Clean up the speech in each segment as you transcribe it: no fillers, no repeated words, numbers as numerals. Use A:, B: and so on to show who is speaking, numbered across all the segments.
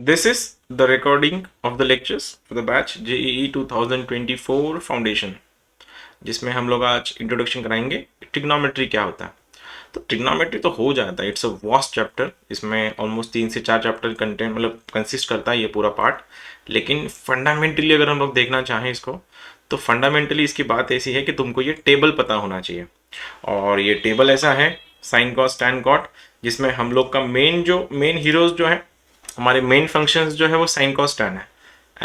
A: This is the recording of the lectures for the batch JEE 2024 foundation, जिसमें हम लोग आज इंट्रोडक्शन कराएंगे ट्रिग्नोमेट्री क्या होता है। तो ट्रिग्नोमेट्री तो हो जाता है, इट्स अ वास्ट चैप्टर। इसमें ऑलमोस्ट 3 से 4 चैप्टर कंटेंट मतलब कंसिस्ट करता है ये पूरा पार्ट। लेकिन फंडामेंटली अगर हम लोग देखना चाहें इसको, तो फंडामेंटली इसकी बात ऐसी है कि तुमको ये टेबल पता होना चाहिए। और ये टेबल ऐसा है साइन कॉस टैन कॉट, जिसमें हम लोग का मेन हीरोज जो है, हमारे मेन फंक्शंस जो है वो साइन कॉस टैन है।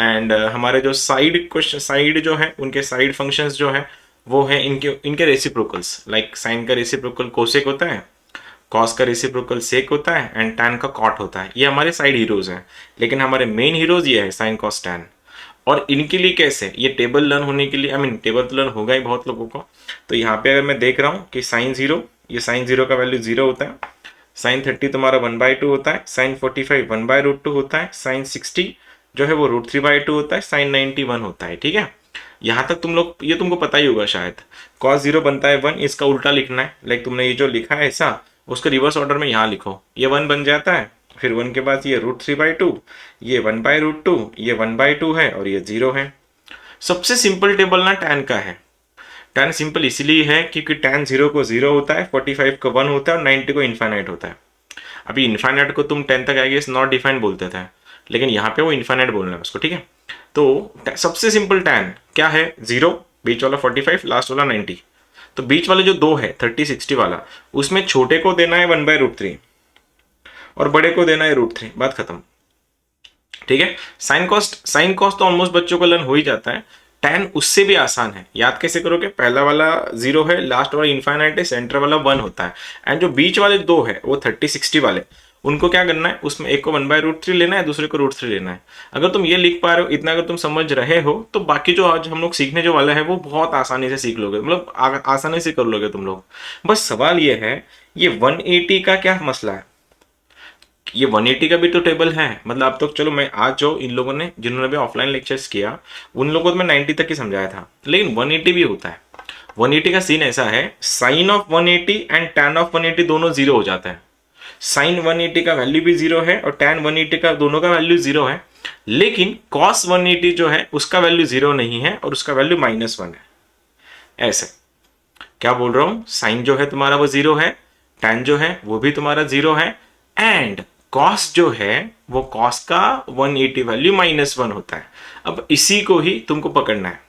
A: एंड हमारे जो साइड जो है, उनके साइड फंक्शंस जो है वो है इनके इनके रेसिप्रोकल्स। लाइक साइन का रेसिप्रोकल कोसेक होता है, कॉस का रेसिप्रोकल सेक होता है, एंड टैन का कॉट होता है। ये हमारे साइड हीरोज हैं, लेकिन हमारे मेन हीरोज ये है साइन कॉस टैन। और इनके लिए कैसे ये टेबल लर्न होने के लिए, आई मीन टेबल तो लर्न होगा ही बहुत लोगों को। तो यहाँ पे अगर मैं देख रहा हूँ कि साइन जीरो, ये साइन जीरो का वैल्यू 0 होता है। साइन 30 तुम्हारा 1/2 होता है। साइन 45 1/√2 होता है। साइन 60 जो है वो √3/2 होता है। साइन 90 1 होता है। ठीक है, यहाँ तक तुम लोग ये तुमको पता ही होगा शायद। कॉस 0 बनता है 1, इसका उल्टा लिखना है। लाइक तुमने ये जो लिखा है ऐसा, उसको रिवर्स ऑर्डर में यहाँ लिखो। ये 1 बन जाता है, फिर 1 के बाद ये √3/2, ये 1/√2, ये 1/2 है, और ये 0 है। सबसे सिंपल टेबल ना टैन का है। टैन सिंपल इसीलिए है क्योंकि टैन 0 को 0 होता है, 45 को 1 होता है, और 90 को इन्फाइनाइट होता है। अभी इन्फाइनाइट को तुम 10 तक आएगी नॉट डिफाइंड बोलते थे, लेकिन यहाँ पे वो इन्फाइनाइट बोलना है उसको। ठीक है, तो सबसे सिंपल टैन क्या है? 0, बीच वाला 45, लास्ट वाला 90। तो बीच वाले जो दो है 30 60 वाला, उसमें छोटे को देना है 1/√3 और बड़े को देना है √3। बात खत्म। ठीक है, साइन कॉस्ट तो ऑलमोस्ट बच्चों को लर्न हो ही जाता है। टैन उससे भी आसान है। याद कैसे करोगे? पहला वाला 0 है, लास्ट वाला इन्फाइनाइट है, सेंटर वाला 1 होता है। एंड जो बीच वाले दो है वो 30 60 वाले, उनको क्या करना है? उसमें एक को 1/√3 लेना है, दूसरे को √3 लेना है। अगर तुम ये लिख पा रहे हो, इतना अगर तुम समझ रहे हो, तो बाकी जो आज हम लोग सीखने जो वाला है वो बहुत आसानी से सीख लोगे, मतलब आसानी से कर लोगे तुम लोग। बस सवाल ये है, ये 180 का क्या मसला है? ये 180 का भी तो टेबल है। मतलब अब तो चलो, मैं आज जो इन लोगों ने जिन्होंने भी ऑफलाइन लेक्चर्स किया, उन लोगों को तो मैं 90 तक ही समझाया था, लेकिन 180 भी होता है। 180 का सीन ऐसा है, sine of 180 and tan of 180 दोनों 0 हो जाता है। साइन 180 का वैल्यू भी 0 है और टैन 180 का, दोनों का वैल्यू 0 है। लेकिन कॉस 180 जो है उसका वैल्यू 0 नहीं है और उसका वैल्यू -1 है। ऐसे क्या बोल रहा हूं? साइन जो है तुम्हारा वो 0 है, टैन जो है वो भी तुम्हारा 0 है, एंड कॉस जो है वो कॉस का 180 वैल्यू -1 होता है। अब इसी को ही तुमको पकड़ना है।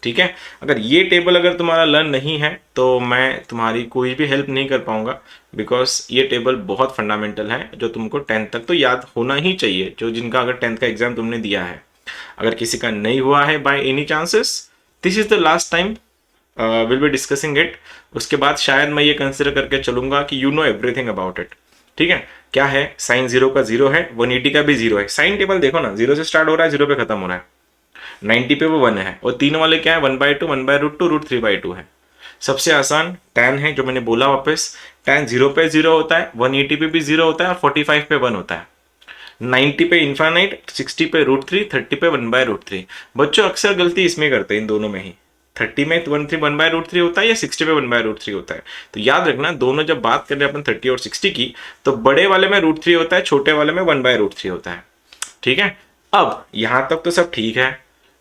A: ठीक है, अगर ये टेबल अगर तुम्हारा लर्न नहीं है तो मैं तुम्हारी कोई भी हेल्प नहीं कर पाऊंगा, बिकॉज ये टेबल बहुत फंडामेंटल है, जो तुमको 10th तक तो याद होना ही चाहिए, जो जिनका अगर 10th का एग्जाम तुमने दिया है। अगर किसी का नहीं हुआ है by any chances, this is the last time will be discussing it. उसके बाद शायद मैं ये कंसिडर करके चलूंगा कि you know everything about it. ठीक है, क्या है? साइन 0 का 0 है, 180 का भी 0 है। साइन टेबल देखो ना, 0 से स्टार्ट हो रहा है, 0 पे खत्म हो रहा है। 90 पे वो 1 है, और तीन वाले क्या है? 1/2, 1/√2, √3/2 है। सबसे आसान टैन है, जो मैंने बोला वापस। टैन 0 पे 0 होता है, 180 पे भी 0 होता है, और 45 पे 1 होता है। 90 पे इन्फाइनाइट, 60 पे √3, 30 पे 1/√3। बच्चों अक्सर गलती इसमें करते हैं, इन दोनों में ही। 30 में 1/√3 होता है या 60 पे 1/√3 होता है। तो याद रखना, दोनों जब बात कर रहे हैं अपन 30 और 60 की, तो बड़े वाले में √3 होता है, छोटे वाले में 1/√3 होता है। ठीक है, अब यहां तक तो सब ठीक है।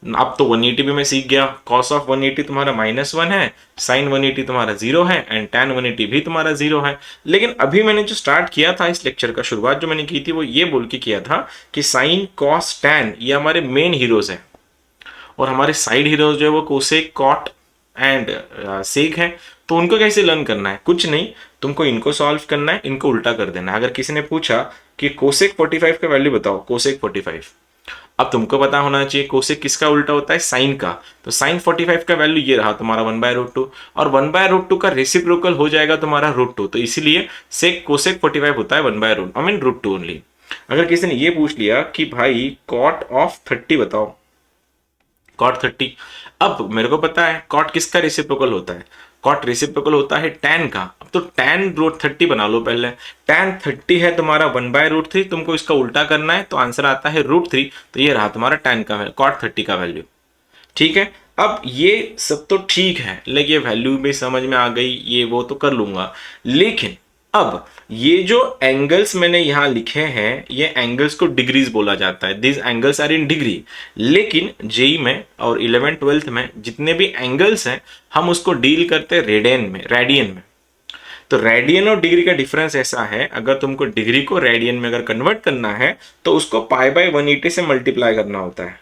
A: अब तो 180 भी मैं सीख गया। कॉस ऑफ 180 तुम्हारा -1 है, साइन 180 तुम्हारा 0 है, एंड टैन 180 भी तुम्हारा 0 है। लेकिन अभी मैंने जो स्टार्ट किया था इस लेक्चर का, शुरुआत जो मैंने की थी वो ये बोल के किया था कि साइन कॉस टैन ये हमारे मेन हीरोज है, और हमारे साइड हीरोज जो है वो कोसेक कॉट एंड सेक है। तो उनको कैसे लर्न करना है? कुछ नहीं, तुमको इनको सॉल्व करना है, इनको उल्टा कर देना है। अगर किसी ने पूछा कि कोसेक 45 का वैल्यू बताओ, कोसेक 45, अब तुमको पता होना चाहिए कोसेक किसका उल्टा होता है? साइन का। तो साइन 45 का वैल्यू ये रहा तुम्हारा 1/√2, और 1/√2 का रेसिप्रोकल हो जाएगा तुम्हारा √2। तो इसीलिए सेक कोसेक 45 होता है 1/√2 ओनली। अगर किसी ने ये पूछ लिया कि भाई कॉट ऑफ 30 बताओ, कॉट 30, अब मेरे को पता है कॉट किसका रेसिप्रोकल होता है। कॉट रेसिप्रोकल होता है टैन का। अब तो टैन √30 बना लो पहले। टैन 30 है तुम्हारा 1/√3, तुमको इसका उल्टा करना है, तो आंसर आता है √3। तो ये रहा तुम्हारा टैन का कॉट 30 का वैल्यू। ठीक है, अब ये सब तो ठीक है, लेकिन ये वैल्यू भी समझ में आ गई, ये वो तो कर लूंगा। लेकिन अब ये जो एंगल्स मैंने यहां लिखे हैं, ये एंगल्स को डिग्रीज बोला जाता है, this angles are in degree. लेकिन जेई में और 11th 12th में जितने भी एंगल्स हैं हम उसको डील करते हैं रेडियन में। तो रेडियन और डिग्री का डिफरेंस ऐसा है, अगर तुमको डिग्री को रेडियन में अगर कन्वर्ट करना है तो उसको पाई बाय 180 से मल्टीप्लाई करना होता है।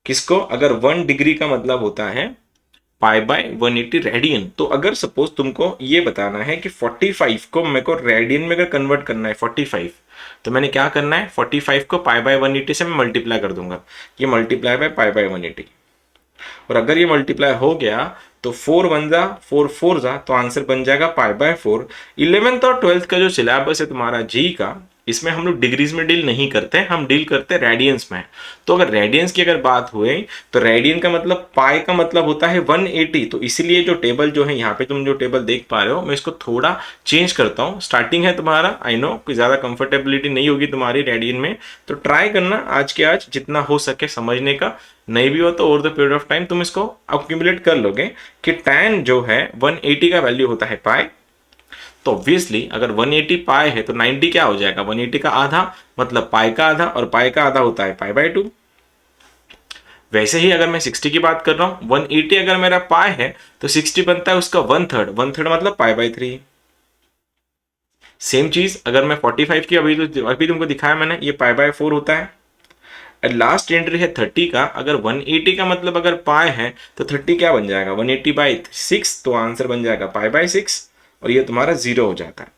A: किसको? अगर 1 डिग्री का मतलब होता है पाई बाय 180 रेडियन। तो अगर सपोज तुमको ये बताना है कि 45 को मेरे को रेडियन में अगर कन्वर्ट करना है 45, तो मैंने क्या करना है, 45 को पाई बाय 180 से मैं मल्टीप्लाई कर दूंगा, ये मल्टीप्लाई बाय पाई बाय 180। और अगर ये मल्टीप्लाई हो गया तो 4 1 जा 4 4 जा, तो आंसर बन जाएगा पाई बाय 4। 11th और 12th का जो सिलेबस है तुम्हारा जी का, इसमें हम लोग डिग्रीज में डील नहीं करते, हम डील करते हैं रेडियंस में। तो अगर रेडियंस की अगर बात हुए तो रेडियन का मतलब पाई का मतलब होता है 180। तो इसीलिए जो टेबल जो है यहाँ पे तुम जो टेबल देख पा रहे हो, मैं इसको थोड़ा चेंज करता हूँ। स्टार्टिंग है तुम्हारा, आई नो कि ज्यादा कंफर्टेबिलिटी नहीं होगी तुम्हारी रेडियन में, तो ट्राई करना आज के आज जितना हो सके समझने का। नहीं भी हो तो over the period of time तुम इसको अक्यूमुलेट कर लोगे कि tan जो है 180 का वैल्यू होता है पाई। तो ऑब्वियसली अगर 180 पाई है तो 90 क्या हो जाएगा, 180 का आधा मतलब पाई का आधा, और पाई का आधा होता है पाई बाय 2। वैसे ही अगर मैं 60 की बात कर रहा हूं, 180 अगर मेरा पाई है तो 60 बनता है उसका 1/3, 1/3 मतलब पाई बाय 3। सेम चीज अगर मैं 45 की अभी तुमको दिखाया मैंने, ये पाई बाय 4 होता है। लास्ट एंट्री है 30 का, अगर 180 का मतलब अगर पाई है तो 30 क्या बन जाएगा, 180 बाय 6, तो आंसर बन जाएगा पाई बाय 6, और ये तुम्हारा 0 हो जाता है।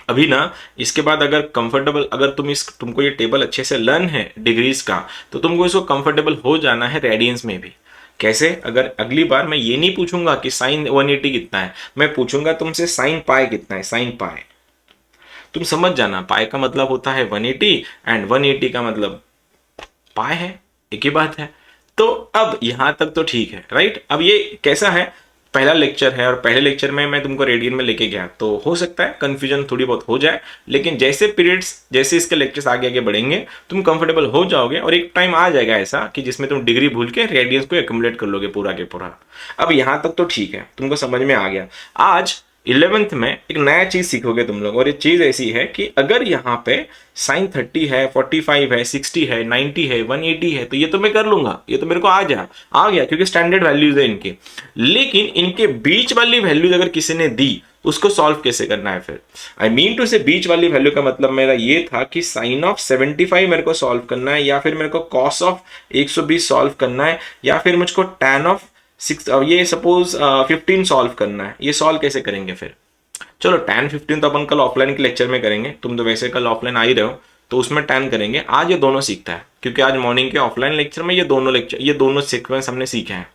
A: अभी ना इसके बाद अगर कंफर्टेबल, अगर तुमको ये टेबल अच्छे से लर्न है डिग्रीज का, तो तुमको इसको कंफर्टेबल हो जाना है रेडियंस में भी। कैसे? अगर अगली बार मैं ये नहीं पूछूंगा कि साइन 180 कितना है, मैं पूछूंगा तुमसे साइन पाई कितना है, साइन पाई। तुम समझ जाना, पाई का मतलब होता है 180 एंड 180 का मतलब पाई है, एक ही बात है। तो अब यहां तक तो ठीक है, राइट? अब ये कैसा है, पहला लेक्चर है और पहले लेक्चर में मैं तुमको रेडियन में लेके गया, तो हो सकता है कंफ्यूजन थोड़ी बहुत हो जाए, लेकिन जैसे पीरियड्स, जैसे इसके लेक्चर्स आगे आगे बढ़ेंगे तुम कंफर्टेबल हो जाओगे, और एक टाइम आ जाएगा ऐसा कि जिसमें तुम डिग्री भूल के रेडियंस को एक्यूमुलेट कर लोगे पूरा के पूरा। अब यहां तक तो ठीक है, तुमको समझ में आ गया। आज 11th में एक नया चीज सीखोगे तुम लोग, और ये चीज ऐसी है कि अगर यहाँ पे साइन 30 है, 45 है, 60 है, 90 है, 180 है, तो ये तो मैं कर लूंगा, ये तो मेरे को आ गया क्योंकि स्टैंडर्ड वैल्यूज है इनके। लेकिन इनके बीच वाली वैल्यूज अगर किसी ने दी, उसको सॉल्व कैसे करना है फिर? आई मीन टू से बीच वाली वैल्यू का मतलब मेरा ये था कि साइन ऑफ 75 मेरे को सॉल्व करना है, या फिर मेरे को कॉस ऑफ 120 सॉल्व करना है, या फिर मुझको टैन ऑफ 6, ये सपोज 15 सॉल्व करना है। ये सॉल्व कैसे करेंगे फिर? चलो tan 15 तो अपन कल ऑफलाइन के लेक्चर में करेंगे, तुम तो वैसे कल ऑफलाइन आ ही रहे हो, तो उसमें tan करेंगे। आज ये दोनों सीखता है, क्योंकि आज मॉर्निंग के ऑफलाइन लेक्चर में ये दोनों सीक्वेंस हमने सीखे हैं।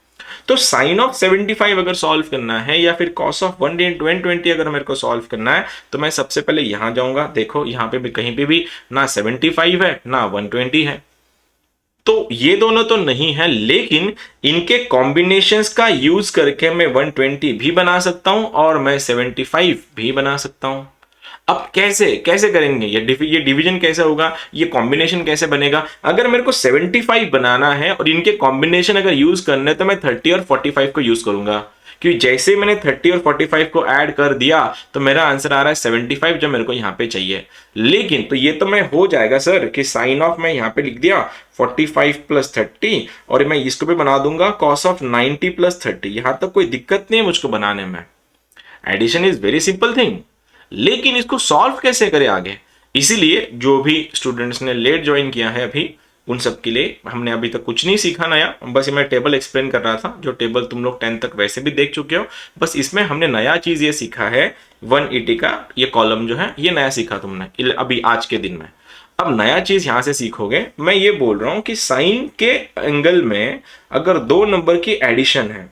A: तो साइन ऑफ 75 अगर सॉल्व करना है, या फिर कॉस ऑफ 120 अगर मेरे को सॉल्व करना है, तो मैं सबसे पहले यहां जाऊंगा। देखो यहाँ पे भी कहीं पे भी ना 75 है ना 120 है, तो ये दोनों तो नहीं है, लेकिन इनके कॉम्बिनेशंस का यूज करके मैं 120 भी बना सकता हूं और मैं 75 भी बना सकता हूं। अब कैसे कैसे करेंगे ये डिवीजन कैसे होगा, ये कॉम्बिनेशन कैसे बनेगा? अगर मेरे को 75 बनाना है और इनके कॉम्बिनेशन अगर यूज करने हैं, तो मैं 30 और 45 को यूज करूंगा, क्योंकि जैसे मैंने 30 और 45 को ऐड कर दिया तो मेरा आंसर आ रहा है 75, जो मेरे को यहाँ पे चाहिए। लेकिन तो ये तो मैं हो जाएगा सर कि साइन ऑफ मैं यहाँ पे लिख दिया 45 प्लस 30, और मैं इसको भी बना दूंगा कॉस ऑफ 90 प्लस 30। यहां तक कोई दिक्कत नहीं है मुझको बनाने में, addition is very simple thing. लेकिन इसको सॉल्व कैसे करें आगे? इसीलिए जो भी स्टूडेंट्स ने लेट ज्वाइन किया है अभी, उन सब के लिए हमने अभी तक कुछ नहीं सीखा नया, बस मैं टेबल एक्सप्लेन कर रहा था, जो टेबल तुम लोग 10 तक वैसे भी देख चुके हो। बस इसमें हमने नया चीज ये सीखा है, 180 का ये कॉलम जो है ये नया सीखा तुमने अभी आज के दिन में। अब नया चीज यहां से सीखोगे, मैं ये बोल रहा हूं कि साइन के एंगल में अगर दो नंबर की एडिशन है,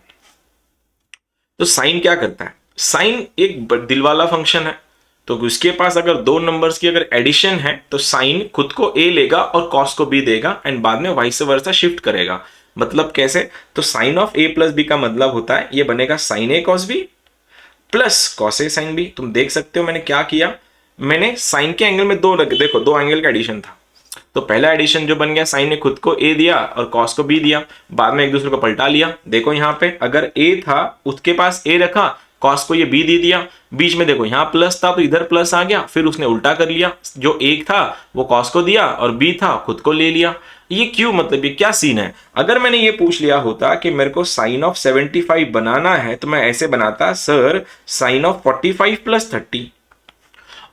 A: तो साइन क्या करता है? साइन एक दिल वाला फंक्शन है, तो उसके पास अगर दो नंबर्स की अगर एडिशन है, तो साइन खुद को ए लेगा और कॉस को बी देगा, एंड बाद में वाइस वर्सा शिफ्ट करेगा। मतलब कैसे? तो sine of A plus B का मतलब होता है ये बनेगा sine a cos b plus cos a sine b. तुम देख सकते हो मैंने क्या किया, मैंने साइन के एंगल में देखो दो एंगल का एडिशन था, तो पहला एडिशन जो बन गया, साइन ने खुद को ए दिया और कॉस को बी दिया, बाद में एक दूसरे को पलटा लिया। देखो यहाँ पे अगर ए था उसके पास ए रखा, कॉस को ये बी दे दिया, बीच में देखो यहाँ प्लस था तो इधर प्लस आ गया, फिर उसने उल्टा कर लिया, जो एक था वो कॉस को दिया और बी था खुद को ले लिया। ये क्यों, मतलब ये क्या सीन है? अगर मैंने ये पूछ लिया होता कि मेरे को साइन ऑफ 75 बनाना है तो मैं ऐसे बनाता, सर साइन ऑफ 45 प्लस 30।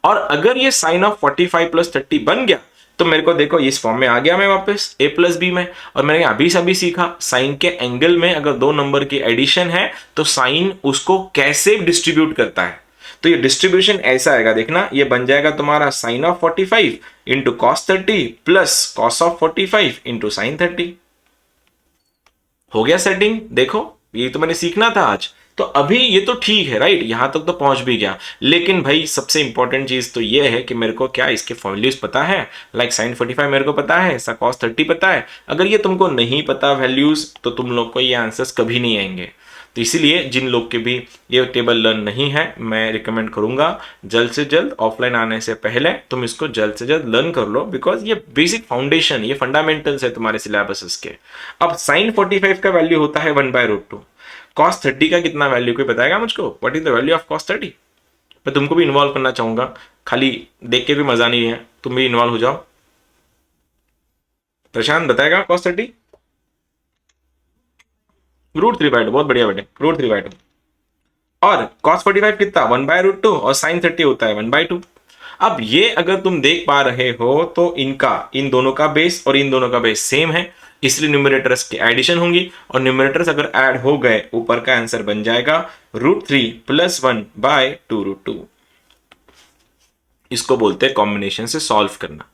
A: और अगर ये साइन ऑफ 45 प्लस 30 बन गया तो मेरे को देखो इस फॉर्म में आ गया मैं वापस a प्लस बी में। और मैंने अभी सभी सीखा साइन के एंगल में अगर दो नंबर की एडिशन है तो साइन उसको कैसे डिस्ट्रीब्यूट करता है। तो ये डिस्ट्रीब्यूशन ऐसा आएगा, देखना ये बन जाएगा तुम्हारा sine of 45 into cos 30 plus cos of 45 into sine 30। हो गया सेटिंग। देखो ये तो मैंने सीखना था आज। तो अभी ये तो ठीक है, राइट, यहां तक तो पहुंच भी गया। लेकिन भाई सबसे इंपॉर्टेंट चीज तो ये है कि मेरे को क्या इसके फॉर्मूलेज पता है, लाइक साइन 45 मेरे को पता है, कॉस 30 पता है। अगर ये तुमको नहीं पता वैल्यूज तो तुम लोग को ये आंसर्स कभी नहीं आएंगे। तो इसीलिए जिन लोग के भी ये टेबल लर्न नहीं है, मैं रिकमेंड करूंगा जल्द से जल्द ऑफलाइन आने से पहले तुम इसको जल्द से जल्द लर्न कर लो, बिकॉज ये बेसिक फाउंडेशन, ये फंडामेंटल्स है तुम्हारे सिलेबस के। अब साइन 45 का वैल्यू होता है 1/√2। कॉस 30 का कितना वैल्यू, कोई बताएगा मुझको? What is the value of cos 30? मैं तुमको भी इन्वॉल्व करना चाहूंगा, खाली देख के भी मजा नहीं है, तुम भी इन्वॉल्व हो जाओ। प्रशांत बताएगा कॉस 30? √3/2, बहुत बढ़िया बेटे, √3/2। और cos 45 कितना, 1/√2, और sin 30 होता है 1/2। अब ये अगर तुम देख पा रहे हो तो इनका, इन दोनों का बेस और इन दोनों का बेस सेम है, इसलिए न्यूमरेटर्स की एडिशन होंगी, और न्यूमरेटर्स अगर ऐड हो गए ऊपर का आंसर बन जाएगा √3 + 1/2√2। इसको बोलते हैं कॉम्बिनेशन से सॉल्व करना।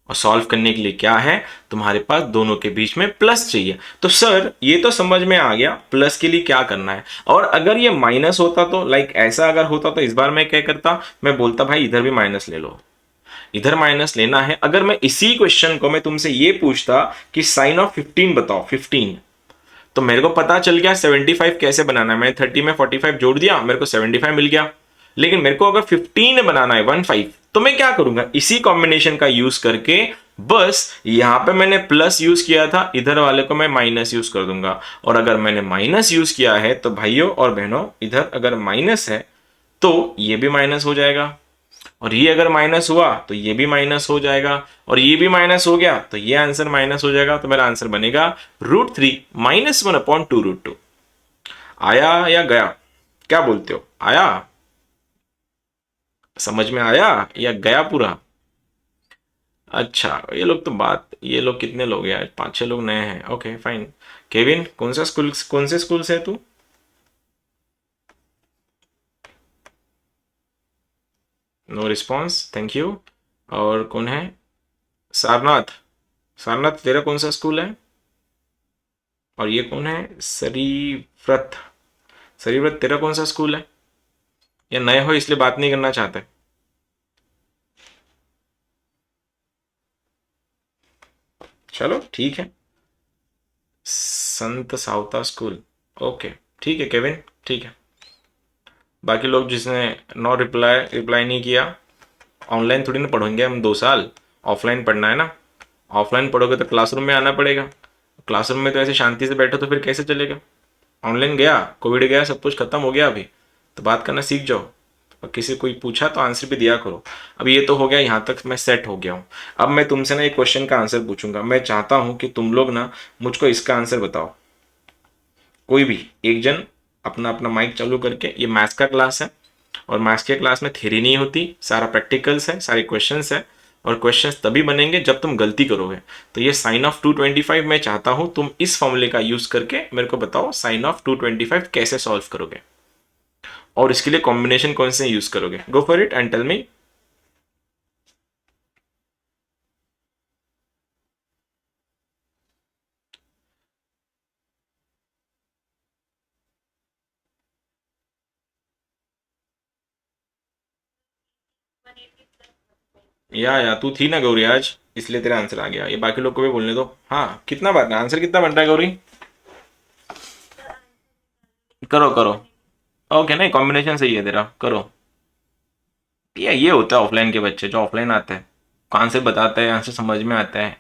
A: और सॉल्व करने के लिए क्या है, तुम्हारे पास दोनों के बीच में प्लस चाहिए। तो सर ये तो समझ में आ गया प्लस के लिए क्या करना है। और अगर ये माइनस होता तो, लाइक ऐसा अगर होता तो इस बार मैं क्या करता, मैं बोलता भाई इधर भी माइनस ले लो, इधर माइनस लेना है। अगर मैं इसी क्वेश्चन को मैं तुमसे ये पूछता कि साइन ऑफ 15 बताओ, 15, तो मेरे को पता चल गया 75 कैसे बनाना है। मैं 30 में 45 जोड़ दिया, मेरे को 75 मिल गया। लेकिन मेरे को अगर 15 बनाना है 15, तो मैं क्या करूंगा, इसी कॉम्बिनेशन का यूज करके, बस यहां पे मैंने प्लस यूज किया था, इधर वाले को मैं माइनस यूज कर दूंगा। और अगर मैंने माइनस यूज किया है तो भाइयों और बहनों, इधर अगर माइनस है तो ये भी माइनस हो जाएगा, और ये अगर माइनस हुआ तो ये भी माइनस हो जाएगा, और ये भी माइनस हो गया तो ये आंसर माइनस हो जाएगा। तो मेरा आंसर बनेगा √3 - 1/2√2। आया या गया, क्या बोलते हो, आया, समझ में आया या गया पूरा? अच्छा, ये लोग तो बात, ये लोग कितने लोग हैं, 5-6 लोग नए हैं, ओके फाइन। केविन कौन सा स्कूल, कौन से स्कूल से है तू? No response, thank you. और कौन है? सारनाथ, सारनाथ तेरा कौन सा स्कूल है? और ये कौन है? सरीव्रत, सरीव्रत तेरा कौन सा स्कूल है? या नए हो इसलिए बात नहीं करना चाहते? चलो ठीक है, संत सावता स्कूल, ओके ठीक है केविन, ठीक है। बाकी लोग जिसने नो रिप्लाई नहीं किया, ऑनलाइन थोड़ी ना पढ़ेंगे हम 2 साल, ऑफलाइन पढ़ना है ना। ऑफलाइन पढ़ोगे तो क्लासरूम में आना पड़ेगा, क्लासरूम में तो ऐसे शांति से बैठो तो फिर कैसे चलेगा। ऑनलाइन गया, कोविड गया, सब कुछ खत्म हो गया अभी, तो बात करना सीख जाओ, और किसी कोई पूछा तो आंसर भी दिया करो। अब ये तो हो गया, यहाँ तक मैं सेट हो गया हूँ। अब मैं तुमसे ना एक क्वेश्चन का आंसर पूछूंगा, मैं चाहता हूँ कि तुम लोग ना मुझको इसका आंसर बताओ। कोई भी एक जन अपना अपना माइक चालू करके, ये मैथ्स का क्लास है, और मैथ्स के क्लास में थ्योरी नहीं होती, सारा प्रैक्टिकल्स है, सारे क्वेश्चंस है, और क्वेश्चंस तभी बनेंगे जब तुम गलती करोगे। तो ये साइन ऑफ 225 मैं चाहता हूं तुम इस फॉर्मूले का यूज करके मेरे को बताओ साइन ऑफ 225 कैसे सॉल्व करोगे, और इसके लिए कॉम्बिनेशन कौन से यूज करोगे। Go for it and tell me. या तू थी ना गौरी आज, इसलिए तेरा आंसर आ गया। ये बाकी लोग को भी बोलने दो। हाँ, कितना बन आंसर, कितना बन रहा है गौरी? करो करो, ओके, नहीं कॉम्बिनेशन सही है तेरा, करो। ये होता है ऑफलाइन के बच्चे, जो ऑफलाइन आते हैं आंसर बताते हैं, आंसर समझ में आता है।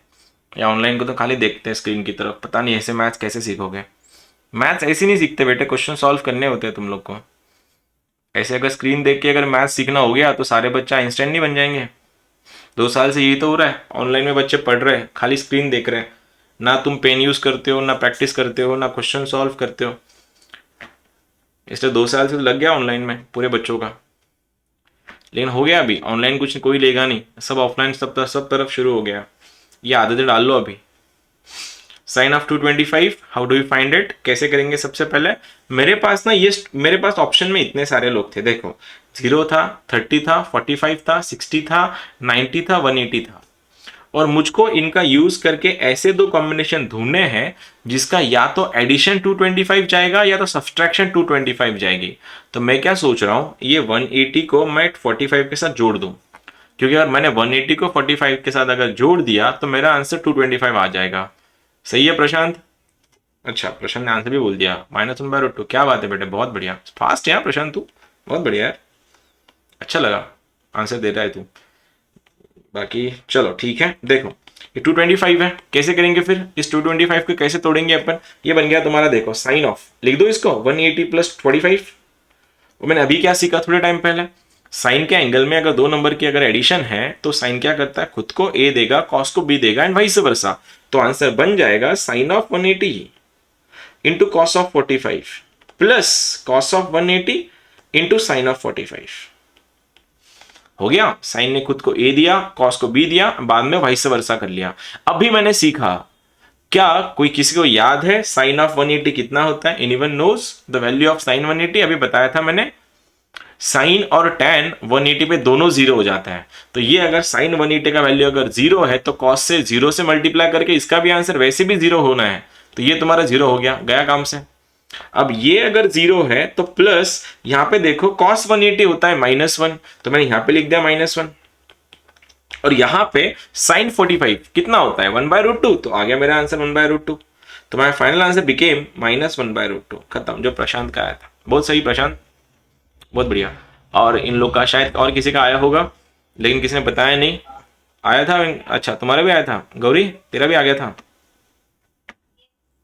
A: या ऑनलाइन को तो खाली देखते हैं स्क्रीन की तरफ, पता नहीं ऐसे मैथ्स कैसे सीखोगे। मैथ्स ऐसे नहीं सीखते बेटे, क्वेश्चन सॉल्व करने होते हैं तुम लोग को। ऐसे अगर स्क्रीन देख के अगर मैथ सीखना हो गया तो सारे बच्चे आइंस्टाइन नहीं बन जाएंगे। 2 साल से यही तो हो रहा है, ऑनलाइन में बच्चे पढ़ रहे हैं, खाली स्क्रीन देख रहे हैं, ना तुम पेन यूज करते हो, ना प्रैक्टिस करते हो, ना क्वेश्चन सॉल्व करते हो। इसलिए 2 साल से तो लग गया ऑनलाइन में पूरे बच्चों का। लेकिन हो गया अभी ऑनलाइन कुछ कोई लेगा नहीं, सब ऑफलाइन सब तरफ शुरू हो गया। ये आदतें डाल लो अभी। Sine of 225 how do you find it, कैसे करेंगे? सबसे पहले मेरे पास ना ये मेरे पास ऑप्शन में इतने सारे लोग थे, देखो 0 था, 30 था, 45 था, 60 था, 90 था, 180 था, और मुझको इनका यूज करके ऐसे दो कॉम्बिनेशन ढूंढने हैं जिसका या तो एडिशन 225 जाएगा या तो सब्सट्रैक्शन 225 जाएगी। तो मैं क्या सोच रहा हूं, ये 180 को मैं 45 के साथ जोड़ दूं, क्योंकि अगर मैंने 180 को 45 के साथ अगर जोड़ दिया तो मेरा आंसर 225 आ जाएगा। सही है प्रशांत? अच्छा, प्रशांत ने आंसर भी बोल दिया, -1/√2। क्या बात है बेटे, बहुत बढ़िया, फास्ट है यार प्रशांत तू, बहुत बढ़िया है, अच्छा लगा आंसर दे रहा है तू। बाकी चलो ठीक है, देखो ये 225 है, कैसे करेंगे फिर इस 225 को कैसे तोड़ेंगे अपन? ये बन गया तुम्हारा, देखो साइन ऑफ, लिख दो इसको 180 + 45। वो मैंने अभी क्या सीखा थोड़े टाइम पहले, साइन के एंगल में अगर दो नंबर की अगर एडिशन है तो साइन क्या करता है, खुद को ए देगा, कॉस को बी देगा, एंड वाइस वर्सा। तो आंसर बन जाएगा sine of 180 into cos of 45 plus cos of 180 into sine of 45। हो गया, साइन ने खुद को ए दिया, कॉस को बी दिया, बाद में वाइस वर्सा कर लिया। अभी मैंने सीखा, क्या कोई किसी को याद है साइन ऑफ 180 कितना होता है? Anyone knows the value of sine 180? अभी बताया था मैंने, साइन और tan 180 पे दोनों 0 हो जाता है। तो ये अगर साइन 180 का वैल्यू अगर 0 है तो कॉस से 0 से मल्टीप्लाई करके इसका भी आंसर वैसे भी 0 होना है, तो ये तुम्हारा 0 हो गया, गया काम से। अब ये अगर 0 है तो प्लस यहां पे देखो cos 180 होता है -1, तो मैंने यहां पे लिख दिया -1, और यहां पे साइन 45 कितना होता है 1/√2, तो आ गया मेरा आंसर 1/√2। तो माय फाइनल आंसर बिकेम -1/√2। खत्म, जो प्रशांत का आया था। बहुत सही प्रशांत, बहुत बढ़िया। और इन लोग का शायद और किसी का आया होगा, लेकिन किसी ने बताया नहीं। आया था? अच्छा तुम्हारा भी आया था, गौरी तेरा भी आ गया था,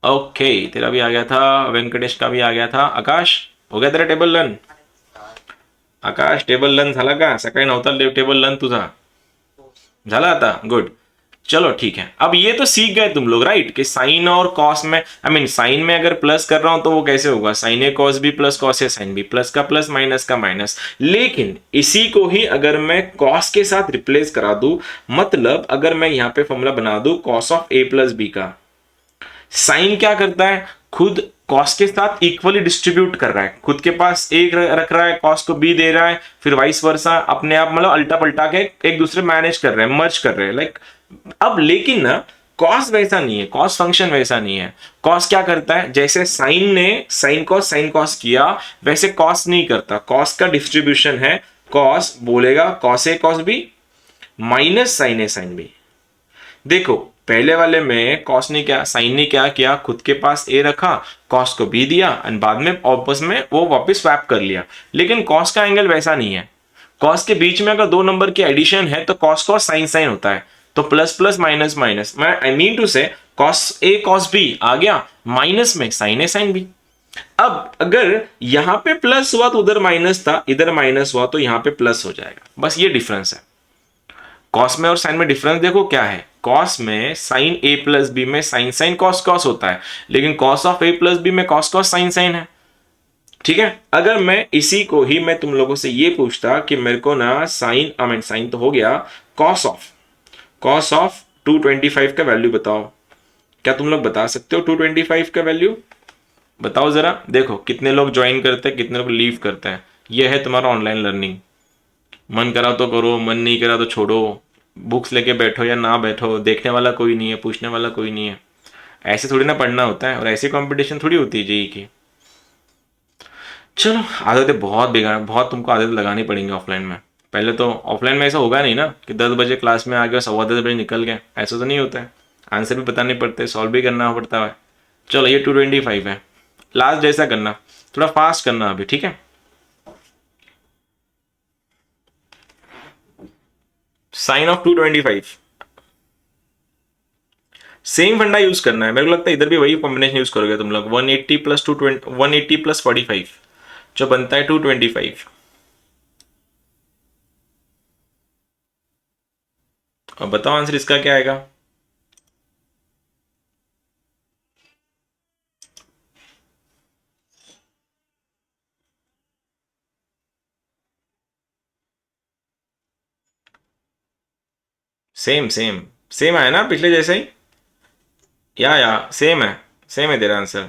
A: ओके तेरा भी आ गया था, वेंकटेश का भी आ गया था। आकाश हो गया तेरा टेबल लर्न? आकाश टेबल लर्न झाला का? सकाळी नव्हता टेबल लर्न तुझा, झाला आता? गुड, चलो ठीक है। अब ये तो सीख गए तुम लोग राइट, कि साइन और कॉस में, आई मीन साइन में अगर प्लस कर रहा हूं तो वो कैसे होगा, sign a cos b plus cos a sine B, plus का प्लस माइनस का माइनस। लेकिन इसी को ही अगर मैं कॉस के साथ रिप्लेस करा दूं, मतलब अगर मैं यहां पे फॉर्मूला बना दूं cos of A plus B का, साइन क्या करता है, खुद कॉस के साथ इक्वली डिस्ट्रीब्यूट कर रहा है, खुद के पास एक रख रहा है, कॉस को बी दे रहा है, फिर वाइस वर्सा, अपने आप मतलब अल्टा पलटा के एक दूसरे मैनेज कर रहे हैं, मर्ज कर रहे हैं लाइक। अब लेकिन ना कॉस वैसा नहीं है, कॉस फंक्शन वैसा नहीं है। कॉस क्या करता है, जैसे साइन ने साइन कॉस किया, वैसे कॉस नहीं करता। कॉस का डिस्ट्रीब्यूशन है, कॉस बोलेगा cos A cos B minus sign A sine B. देखो पहले वाले में कॉस ने क्या, साइन ने क्या किया, खुद के पास ए रखा, कॉस को बी दिया, एंड बाद में आपस में वो वापस स्वैप कर लिया। लेकिन कॉस का एंगल वैसा नहीं है। कॉस के बीच में अगर दो नंबर की एडिशन है तो कॉस कॉस साइन साइन होता है, तो प्लस प्लस माइनस माइनस, मैं आई मीन टू से कॉस ए कॉस बी आ गया, माइनस में साइन ए साइन बी। अब अगर यहां पे प्लस हुआ तो उधर माइनस था, इधर माइनस हुआ तो यहां पे प्लस हो जाएगा, बस ये डिफरेंस है। कॉस में और साइन में डिफरेंस देखो क्या है, कॉस में साइन ए प्लस बी में साइन साइन कॉस कॉस होता है, लेकिन cos of A plus B में कॉस कॉस साइन साइन है। ठीक है, अगर मैं इसी को ही मैं तुम लोगों से ये पूछता कि मेरे को ना साइन, आई मीन साइन तो हो गया, कॉस ऑफ 225 का वैल्यू बताओ, क्या तुम लोग बता सकते हो 225 का वैल्यू? बताओ जरा, देखो कितने लोग ज्वाइन करते हैं, कितने लोग लीव करते हैं। यह है तुम्हारा ऑनलाइन लर्निंग, मन करा तो करो, मन नहीं करा तो छोड़ो, बुक्स लेके बैठो या ना बैठो, देखने वाला कोई नहीं है, पूछने वाला कोई नहीं है। ऐसे थोड़ी ना पढ़ना होता है, और ऐसी कंपटीशन थोड़ी होती है जेई की। चलो आदतें बहुत बिगाड़, बहुत तुमको आदत लगानी पड़ेंगी ऑफलाइन में। पहले तो ऑफलाइन में ऐसा होगा नहीं ना कि 10 बजे क्लास में आ गए, 10:15 बजे निकल गए, ऐसा तो नहीं होता है। आंसर भी बताने पड़ते, सॉल्व भी करना पड़ता है। चलो ये 225 है, लास्ट जैसा करना, थोड़ा फास्ट करना अभी, ठीक है। साइन ऑफ 225 सेम फंडा यूज करना है, मेरे को लगता है इधर भी वही कॉम्बिनेशन यूज करोगे तुम लोग। 180 + 220, 180 + 45 जो बनता है 225। अब बताओ आंसर इसका क्या आएगा। सेम सेम सेम आया ना पिछले जैसे ही। या सेम है तेरा आंसर।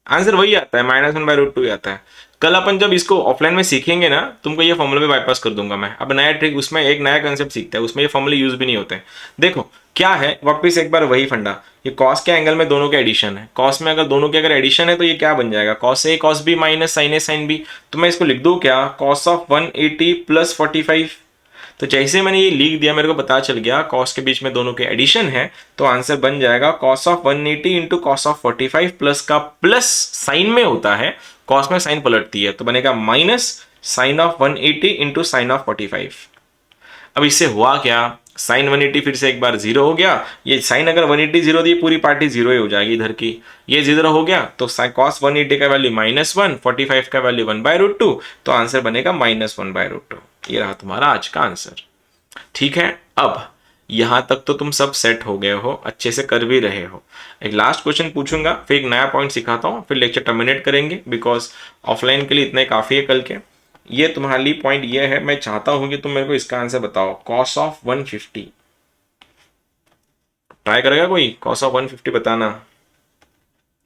A: आंसर वही आता है, -1/√2 ही आता है। कल अपन जब इसको ऑफलाइन में सीखेंगे ना, तुमको ये फॉर्मूला भी बाईपास कर दूंगा मैं। अब नया ट्रिक, उसमें एक नया कंसेप्ट सीखता है, उसमें ये फॉर्मूले यूज भी नहीं होते हैं। देखो क्या है, वापस एक बार वही फंडा। ये कॉस के एंगल में दोनों के एडिशन है। कॉस में अगर दोनों के अगर एडिशन है तो ये क्या बन जाएगा, cos A cos B minus sign A sine B. तो मैं इसको लिख दूं क्या, कॉस ऑफ 180 प्लस 45। तो जैसे मैंने ये लिख दिया, मेरे को पता चल गया कॉस के बीच में दोनों के एडिशन है, तो आंसर बन जाएगा cos of 180 into cos of 45 plus का प्लस साइन में होता है, कॉस में साइन पलटती है, तो बनेगा minus sine of 180 into sine of 45। अब इससे हुआ क्या, साइन 180 फिर से एक बार जीरो हो गया। ये साइन अगर 180 जीरो दी, पूरी पार्टी जीरो ही हो जाएगी इधर की। ये जीरो हो गया तो कॉस 180 का वैल्यू -1, 45 का वैल्यू 1/√2, तो आंसर बनेगा -1/√2। ये रहा तुम्हारा आज का आंसर। ठीक है, अब यहां तक तो तुम सब सेट हो गए हो, अच्छे से कर भी रहे हो। एक लास्ट क्वेश्चन पूछूंगा, फिर एक नया पॉइंट सिखाता हूं, फिर लेक्चर टर्मिनेट करेंगे, बिकॉज ऑफलाइन के लिए इतने काफी है कल के। ये तुम्हारे लिए पॉइंट ये है, मैं चाहता हूं कि तुम मेरे को इसका आंसर बताओ। कॉस ऑफ 150 ट्राई करेगा कोई, कॉस ऑफ 150 बताना।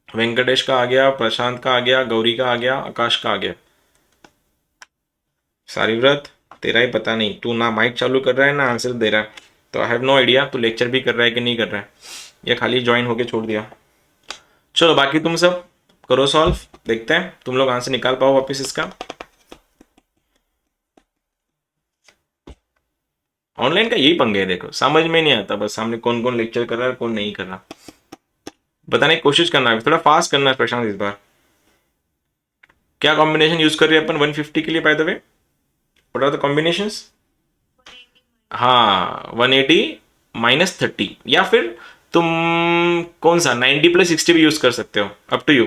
A: वेंकटेश का आ गया, प्रशांत का आ गया, गौरी का आ गया, आकाश का आ गया। सारीव्रत तेरा ही पता नहीं, तू ना माइक चालू कर रहा है ना आंसर दे रहा है, तो आई हैव नो आइडिया तू लेक्चर भी कर रहा है कि नहीं कर रहा है, या खाली ज्वाइन होके छोड़ दिया। चलो बाकी तुम सब करो सॉल्व, देखते हैं तुम लोग आंसर निकाल पाओ वापस इसका। ऑनलाइन का यही पंगे है, देखो समझ में नहीं आता बस सामने कौन कौन लेक्चर कर रहा है कौन नहीं कर रहा। बताने की कोशिश करना है, थोड़ा फास्ट करना है प्रशांत इस बार। क्या कॉम्बिनेशन यूज कर रहे हैं अपन 150 के लिए by the way, what are the combinations. हाँ 180 -30, या फिर तुम कौन सा 90 + 60 भी यूज कर सकते हो, अप टू यू,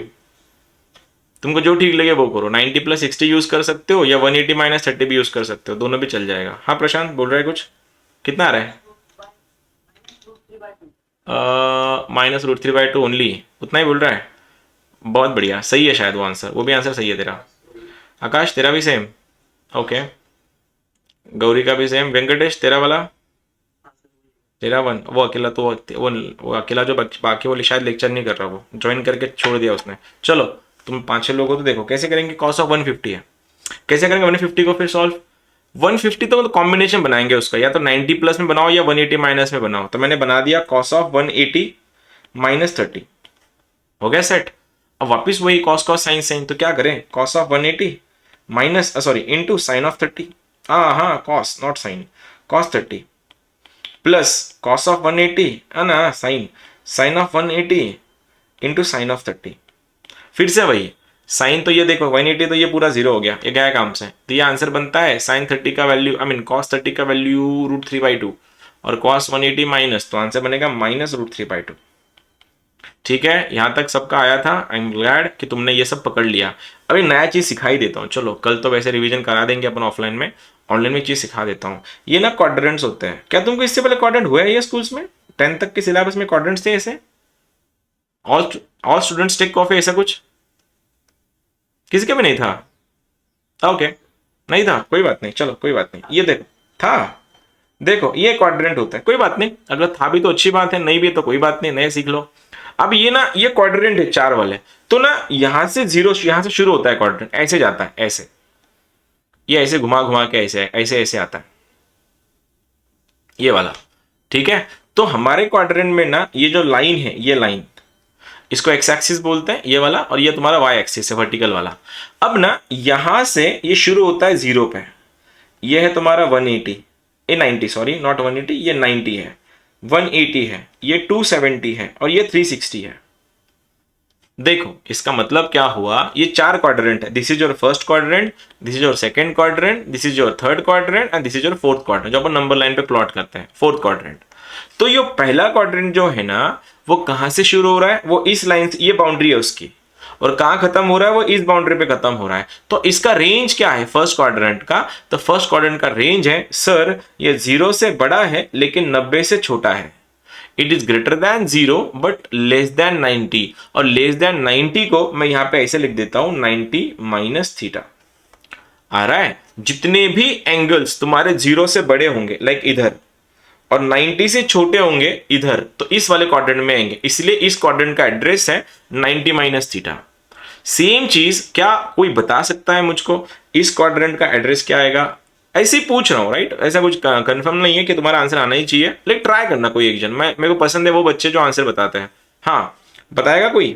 A: तुमको जो ठीक लगे वो करो। 90 + 60 यूज कर सकते हो या 180 - 30 भी यूज कर सकते हो, दोनों भी चल जाएगा। हाँ प्रशांत बोल रहा है कुछ, कितना आ रहा है। -√3/2 ओनली, उतना ही बोल रहा है। बहुत बढ़िया, सही है शायद वो आंसर, वो भी आंसर सही है तेरा। आकाश तेरा भी सेम, ओके। गौरी का भी सेम। वेंकटेश तेरा वाला, तेरा 1, वो अकेला तो वो अकेला जो बाकी वो शायद लेक्चर नहीं कर रहा, वो ज्वाइन करके छोड़ दिया उसने। चलो तुम 5-6 लोग हो तो देखो कैसे करेंगे। कॉस ऑफ 150 है, कैसे करेंगे 150 को फिर सॉल्व। 150 तो कॉम्बिनेशन बनाएंगे उसका, या तो 90 प्लस में बनाओ या 180 माइनस में बनाओ। तो मैंने बना दिया कॉस ऑफ 180 -30, हो गया सेट। अब वापिस वही कॉस कॉस साइन साइन, तो क्या करें, cos of 180 minus sorry into sine of 30, हाँ cos not sine, cos 30 plus cos of 180 है ना, sine sine of 180 into sine of 30। फिर से वही साइन, तो ये देखो 180 तो ये पूरा जीरो हो गया, ये गया काम से, तो ये आंसर बनता है साइन 30 का वैल्यू आई मीन कॉस 30 का वैल्यू √3/2 और कॉस 180 माइनस, तो आंसर बनेगा -√3/2। ठीक है, यहां तक सबका आया था। आई एम ग्लैड कि तुमने ये सब पकड़ लिया। अभी नया चीज सिखाई देता हूँ, चलो कल तो वैसे रिवीजन करा देंगे अपन ऑफलाइन में, ऑनलाइन में चीज सिखा देता हूँ। ये ना क्वाड्रेंट्स होते हैं, क्या तुमको इससे पहले क्वाड्रेंट हुआ है ये स्कूल्स में, 10th तक के सिलेबस में क्वाड्रेंट्स थे ऐसे, ऑल स्टूडेंट्स टेक कॉफी ऐसा कुछ, किसी के भी नहीं था। ओके नहीं था, कोई बात नहीं, चलो कोई बात नहीं। ये देखो था, देखो ये क्वाड्रेंट होता है, कोई बात नहीं, अगर था भी तो अच्छी बात है, नहीं भी तो कोई बात नहीं, नए सीख लो। अब ये ना ये क्वाड्रेंट है 4 वाले, तो ना यहां से जीरो, यहां से शुरू होता है क्वाड्रेंट, ऐसे जाता है ऐसे, ये ऐसे घुमा घुमा के ऐसे ऐसे ऐसे आता है ये वाला। ठीक है, तो हमारे क्वाड्रेंट में ना ये जो लाइन है, ये लाइन इसको एक्स एक्सिस बोलते हैं ये वाला, और ये तुम्हारा वाई एक्सिस है वर्टिकल वाला। अब ना यहां से ये शुरू होता है 0 पे, ये है तुम्हारा 180 90 सॉरी नॉट 180, ये 90 है, 180 है, ये 270 है और ये 360 है। देखो इसका मतलब क्या हुआ, ये 4 क्वाड्रेंट है, this is your first quadrant, this is your second quadrant, this is your third quadrant and this is your fourth quadrant, जो अपन नंबर लाइन पे प्लॉट करते हैं, फोर्थ क्वाड्रेंट। तो ये पहला क्वाड्रेंट जो है ना, वो कहां से शुरू हो रहा है, वो इस लाइन से, ये बाउंड्री है उसकी, और कहां खत्म हो रहा है, वो इस बाउंड्री पे खत्म हो रहा है। तो इसका रेंज क्या है फर्स्ट क्वाड्रेंट का? तो फर्स्ट क्वाड्रेंट का रेंज है सर ये 0 से बड़ा है लेकिन 90 से छोटा है। It is greater than 0 but less than 90, और लेस देन 90 को मैं यहां पे ऐसे लिख देता हूं 90 माइनस थीटा। आ रहा है? जितने भी एंगल्स तुम्हारे 0 से बड़े होंगे लाइक इधर, और 90 से छोटे होंगे इधर, तो इस वाले क्वाड्रेंट में आएंगे, इसलिए इस क्वाड्रेंट का एड्रेस है 90 माइनस थीटा। सेम चीज क्या कोई बता सकता है मुझको इस क्वाड्रेंट का एड्रेस क्या आएगा? ऐसे ही पूछ रहा हूं, राइट? ऐसा कुछ कंफर्म नहीं है कि तुम्हारा आंसर आना ही चाहिए, लेकिन ट्राई करना कोई एक जन। मैं मेरे को पसंद है वो बच्चे जो आंसर बताते हैं। हाँ, बताएगा कोई?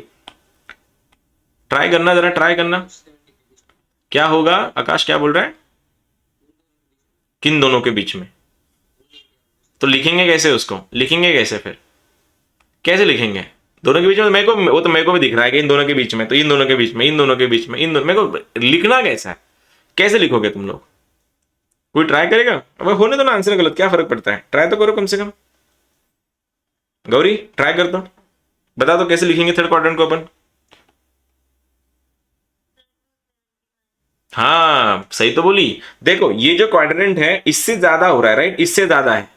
A: ट्राई करना, जरा ट्राई करना। क्या होगा? आकाश क्या बोल रहा है? किन दोनों के बीच में? तो लिखेंगे कैसे उसको? लिखेंगे कैसे फिर? कैसे लिखेंगे? दोनों के बीच में? मेरे को वो तो मेरे को भी दिख रहा है कि इन दोनों के बीच में, तो इन दोनों के बीच में, इन दोनों के बीच में, इन दोनों, मेरे को लिखना कैसा है? कैसे लिखोगे तुम लोग? कोई ट्राई करेगा? अब होने दो ना, आंसर गलत, क्या फर्क पड़ता है? ट्राई तो करो कम से कम। गौरी ट्राई कर दो, बता दो कैसे लिखेंगे थर्ड क्वाड्रेंट को अपन। हाँ सही तो बोली। देखो ये जो क्वाड्रेंट है इससे ज्यादा हो रहा है, राइट? इससे ज्यादा है,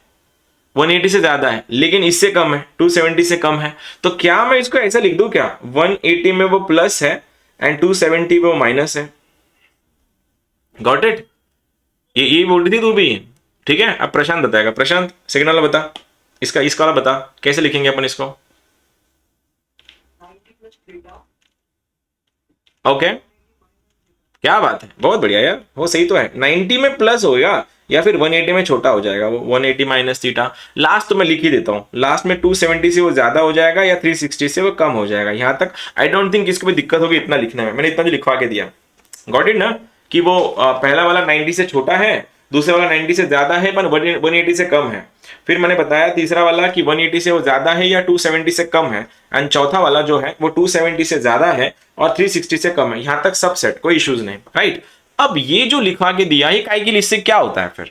A: 180 से ज्यादा है, लेकिन इससे कम है, 270 से कम है। तो क्या मैं इसको ऐसा लिख दूं क्या? 180 में वो प्लस है एंड 270 में वो माइनस है। Got it? ये बोल रही थी तू भी, ठीक है? अब प्रशांत बताएगा। प्रशांत सेकंड वाला बता, इसका वाला बता, कैसे लिखेंगे अपन इसको? ओके, क्या बात है, बहुत बढ़िया यार, वो सही तो है। 90 में प्लस होगा या फिर 180 में छोटा हो जाएगा, वो 180 माइनस थीटा। लास्ट तो मैं लिख ही देता हूं, लास्ट में 270 से वो ज्यादा हो जाएगा या 360 से वो कम हो जाएगा। यहां तक आई डोंट थिंक किसको भी दिक्कत होगी इतना लिखने में, मैंने इतना भी लिखवा के दिया। गॉट इट ना? कि वो पहला वाला 90 से छोटा है, दूसरा वाला 90 से ज्यादा है पर 180 से कम है। फिर मैंने बताया तीसरा वाला कि 180 से वो ज्यादा है या 270 से कम है, एंड चौथा वाला जो है वो 270 से ज्यादा है और 360 से कम है। यहां तक सब सेट, कोई इश्यूज नहीं, राइट? अब ये जो लिखवा के दिया है काई के लिए, इससे क्या होता है फिर?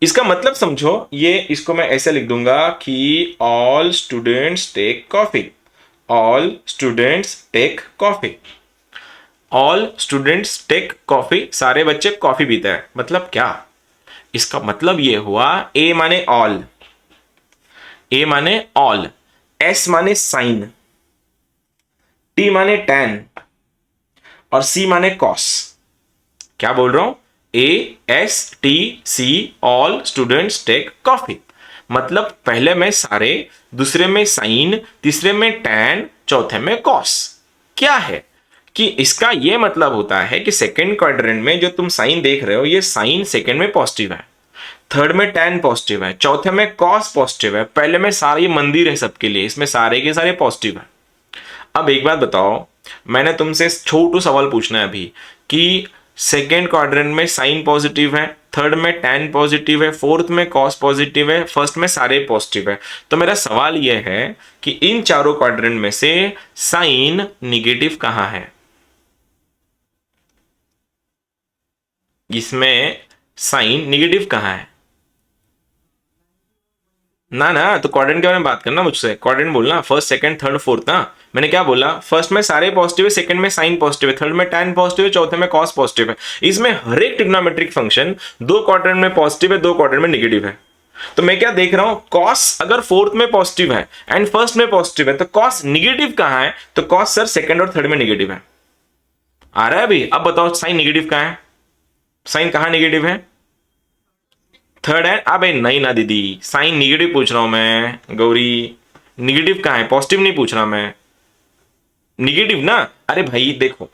A: इसका मतलब समझो, ये इसको मैं ऐसे लिख दूंगा कि all students take coffee, all students take coffee, all students take coffee, सारे बच्चे कॉफी पीते हैं। मतलब क्या? इसका मतलब ये हुआ ए माने ऑल, ए माने ऑल, एस माने साइन, टी माने टैन और सी माने कॉस। क्या बोल रहा हूं? A S T C, all students take coffee. मतलब पहले में सारे, दूसरे में साइन, तीसरे में टैन, चौथे में कॉस। क्या है कि इसका यह मतलब होता है कि सेकेंड क्वाड्रेंट में जो तुम साइन देख रहे हो, ये साइन सेकेंड में पॉजिटिव है, थर्ड में टैन पॉजिटिव है, चौथे में कॉस पॉजिटिव है, पहले में सारे ये मंदिर है सबके लिए, इसमें सारे के सारे पॉजिटिव है। अब एक बात बताओ, मैंने तुमसे छोटू सवाल पूछना है अभी कि सेकेंड क्वाड्रेंट में साइन पॉजिटिव है, थर्ड में टैन पॉजिटिव है, फोर्थ में कॉस पॉजिटिव है, फर्स्ट में सारे पॉजिटिव है। तो मेरा सवाल यह है कि इन चारों क्वाड्रेंट में से साइन निगेटिव कहां है? इसमें साइन निगेटिव कहां है? ना ना, तो क्वाड्रेंट के बारे में बात करना मुझसे, क्वाड्रेंट बोलना, फर्स्ट सेकंड थर्ड फोर्थ ना। मैंने क्या बोला? फर्स्ट में सारे पॉजिटिव है, सेकंड में साइन पॉजिटिव है, थर्ड में टैन पॉजिटिव है, चौथे में कॉस पॉजिटिव है। इसमें हर एक ट्रिग्नोमेट्रिक फंक्शन दो क्वाड्रेंट में पॉजिटिव है, दो क्वाड्रेंट में निगेटिव है। तो मैं क्या देख रहा हूं? कॉस अगर फोर्थ में पॉजिटिव है एंड फर्स्ट में पॉजिटिव है, तो कॉस निगेटिव कहां है? तो कॉस सर सेकंड और थर्ड में निगेटिव है। आ रहा है अभी? अब बताओ साइन निगेटिव कहां है? साइन कहां निगेटिव है? थर्ड है। अबे नहीं ना दीदी, साइन निगेटिव पूछ रहा हूं मैं। गौरी निगेटिव कहां है? पॉजिटिव नहीं पूछ रहा मैं, निगेटिव ना। अरे भाई देखो,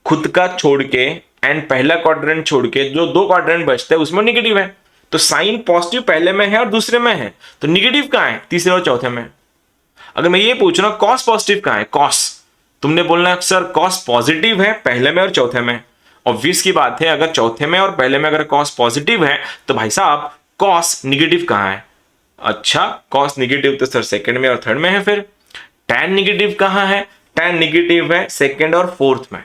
A: खुद का छोड़ के एंड पहला क्वाड्रेंट छोड़ के जो दो क्वाड्रेंट बचते हैं उसमें निगेटिव है। तो साइन पॉजिटिव पहले में है और दूसरे में है, तो निगेटिव कहां है? तीसरे और चौथे में। अगर मैं ये पूछ रहा हूं कॉस पॉजिटिव कहां है? कॉस, तुमने बोलना सर कॉस पॉजिटिव है पहले में और चौथे में। ऑब्वियस की बात है, अगर चौथे में और पहले में अगर कॉस पॉजिटिव है तो भाई साहब कॉस निगेटिव कहां है? अच्छा, कॉस निगेटिव तो सर सेकंड में और थर्ड में है। फिर टैन निगेटिव कहां है? टैन निगेटिव है सेकंड और फोर्थ में।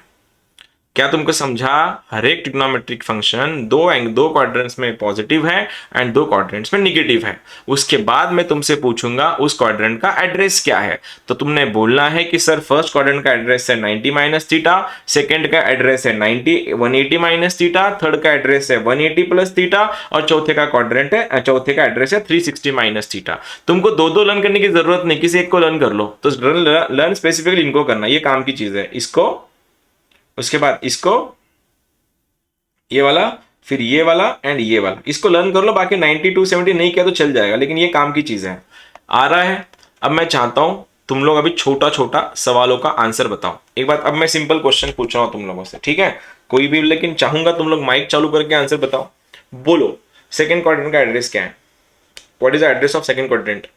A: क्या तुमको समझा? हर एक ट्रिग्नोमेट्रिक फंक्शन दो क्वाड्रेंट्स में पॉजिटिव है एंड दो क्वाड्रेंट्स में निगेटिव है। उसके बाद मैं तुमसे पूछूंगा उस क्वाड्रेंट का एड्रेस क्या है, तो तुमने बोलना है कि सर फर्स्ट क्वाड्रेंट का एड्रेस है 90 माइनस थीटा, सेकेंड का एड्रेस है 180 माइनस थीटा, थर्ड का एड्रेस है 180 प्लस थीटा, और चौथे का एड्रेस है 360 माइनस थीटा। तुमको दो लर्न करने की जरूरत नहीं, किसी एक को लर्न कर लो। तो लर्न स्पेसिफिकली इनको करना, ये काम की चीज है। इसको, उसके बाद इसको, ये वाला, फिर ये वाला एंड ये वाला, इसको लर्न कर लो। बाकी 90 टू 70 नहीं किया तो चल जाएगा, लेकिन ये काम की चीज है। आ रहा है? अब मैं चाहता हूं तुम लोग अभी छोटा छोटा सवालों का आंसर बताओ। एक बात, अब मैं सिंपल क्वेश्चन पूछ रहा हूं तुम लोगों से, ठीक है? कोई भी, लेकिन चाहूंगा तुम लोग माइक चालू करके आंसर बताओ। बोलो सेकेंड क्वाड्रेंट का एड्रेस क्या है? What is the address of second quadrant?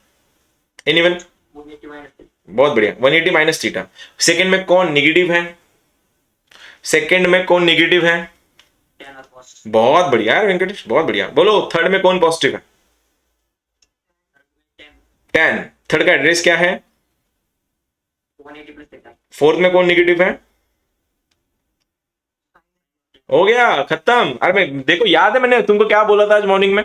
A: Anyone? बहुत बढ़िया, 180 माइनस थीटा। सेकेंड में कौन निगेटिव है? सेकेंड में कौन निगेटिव है? बहुत बढ़िया यार वेंकटेश, बहुत बढ़िया। बोलो थर्ड में कौन पॉजिटिव है? 10। थर्ड का एड्रेस क्या है? फोर्थ में कौन निगेटिव है? हो गया, खत्म। अरे मैं देखो, याद है मैंने तुमको क्या बोला था आज मॉर्निंग में?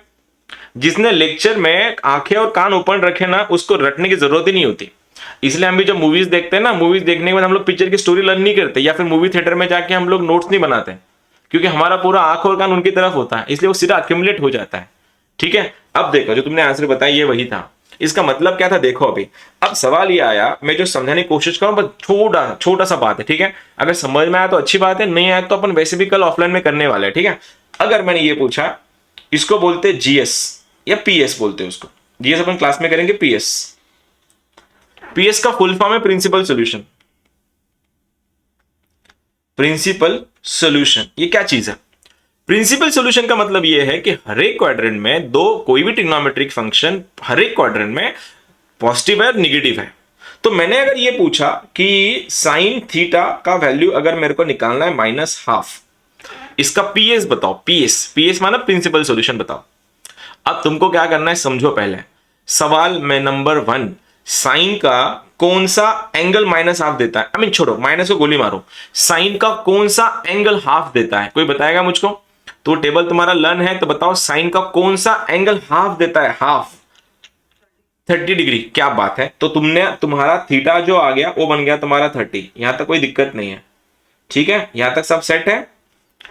A: जिसने लेक्चर में आंखें और कान ओपन रखे ना, उसको रटने की जरूरत ही नहीं होती। इसलिए हम भी जब मूवीज देखते हैं ना, मूवीज देखने के बाद हम लोग पिक्चर की स्टोरी लर्न नहीं करते, या फिर मूवी थिएटर में जाके हम लोग नोट्स नहीं बनाते, क्योंकि हमारा पूरा आंख और कान उनकी तरफ होता है, इसलिए वो सीधा अक्यूमुलेट हो जाता है। ठीक है, अब देखो जो तुमने आंसर बताया ये वही था। इसका मतलब क्या था देखो अभी। अब सवाल ये आया, मैं जो समझाने की कोशिश करूं, बस छोटा छोटा सा बात है, ठीक है? अगर समझ में आया तो अच्छी बात है, नहीं आया तो अपन वैसे भी कल ऑफलाइन में करने वाले हैं, ठीक है? अगर मैंने ये पूछा, इसको बोलते जीएस या पीएस बोलते हैं उसको। जीएस अपन क्लास में करेंगे, पीएस, पीएस का फुल फॉर्म है प्रिंसिपल सॉल्यूशन। प्रिंसिपल सॉल्यूशन ये क्या चीज है? प्रिंसिपल सॉल्यूशन का मतलब यह है कि हर एक क्वाड्रेंट में कोई भी ट्रिग्नोमेट्रिक फंक्शन हर एक क्वाड्रेंट में पॉजिटिव है और निगेटिव है। तो मैंने अगर ये पूछा कि साइन थीटा का वैल्यू अगर मेरे को निकालना है -12, इसका पीएस बताओ। पीएस माना प्रिंसिपल सॉल्यूशन बताओ। अब तुमको क्या करना है समझो। पहले सवाल में नंबर 1, साइन का कौन सा एंगल -12 देता है? छोड़ो, माइनस को गोली मारो। साइन का कौन सा एंगल हाफ देता है? कोई बताएगा मुझको? तो टेबल तुम्हारा लर्न है, तो बताओ साइन का कौन सा एंगल हाफ देता है? Half 30 degree. क्या बात है। तो तुम्हारा थीटा जो आ गया वो बन गया तुम्हारा 30। यहां तक कोई दिक्कत नहीं है, ठीक है? यहां तक सब सेट है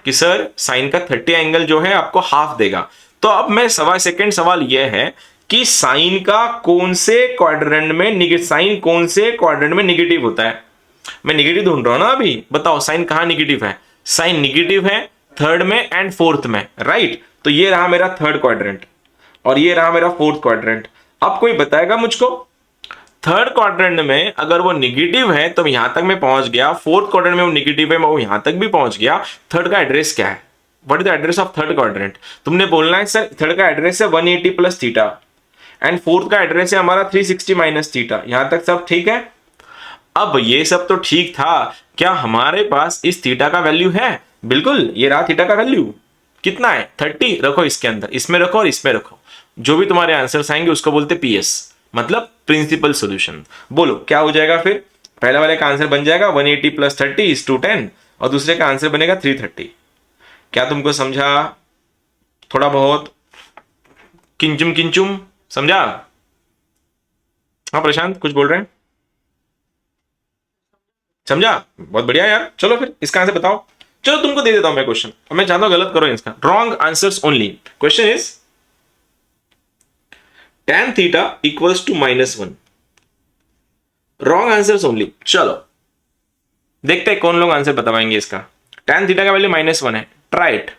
A: कि सर साइन का 30 एंगल जो है आपको हाफ देगा। तो अब मैं सेकंड सवाल यह है कि साइन का कौन से क्वाड्रेंट में साइन कौन से क्वाड्रेंट में निगेटिव होता है? मैं निगेटिव ढूंढ रहा हूं ना अभी। बताओ साइन कहां निगेटिव है? साइन निगेटिव है थर्ड में एंड फोर्थ में, राइट? तो ये रहा मेरा थर्ड क्वाड्रेंट और ये रहा मेरा फोर्थ क्वाड्रेंट। अब कोई बताएगा मुझको, थर्ड क्वाड्रेंट में अगर वो निगेटिव है तो यहां तक मैं पहुंच गया, फोर्थ क्वाड्रेंट में वो निगेटिव है, मैं वो यहां तक भी पहुंच गया। थर्ड का एड्रेस क्या है? What is the address of third quadrant? तुमने बोलना है सर थर्ड का एड्रेस है 180 प्लस थीटा एंड फोर्थ का एड्रेस है हमारा 360 माइनस थीटा। यहां तक सब ठीक है? अब ये सब तो ठीक था, क्या हमारे पास इस थीटा का वैल्यू है? बिल्कुल, ये रहा थीटा का वैल्यू। कितना है? 30। रखो इसके अंदर, इसमें रखो और इसमें रखो। जो भी तुम्हारे आंसर्स आएंगे उसको बोलते पीएस, मतलब प्रिंसिपल सॉल्यूशन। बोलो क्या हो जाएगा फिर? पहले वाले का आंसर बन जाएगा 180 प्लस 30 इज टू 10 और दूसरे का आंसर बनेगा 330। क्या तुमको समझा? थोड़ा बहुत किंचुम किंचुम समझा? हाँ प्रशांत कुछ बोल रहे हैं? समझा? बहुत बढ़िया यार। चलो फिर इसका आंसर बताओ। चलो तुमको दे देता हूं मैं क्वेश्चन, और मैं चाहता हूं गलत करो इसका। Wrong answers only. Question is tan theta equals to -1। Wrong answers only. चलो देखते हैं कौन लोग आंसर बता पाएंगे इसका। tan थीटा का वैल्यू -1 है। ट्राई इट,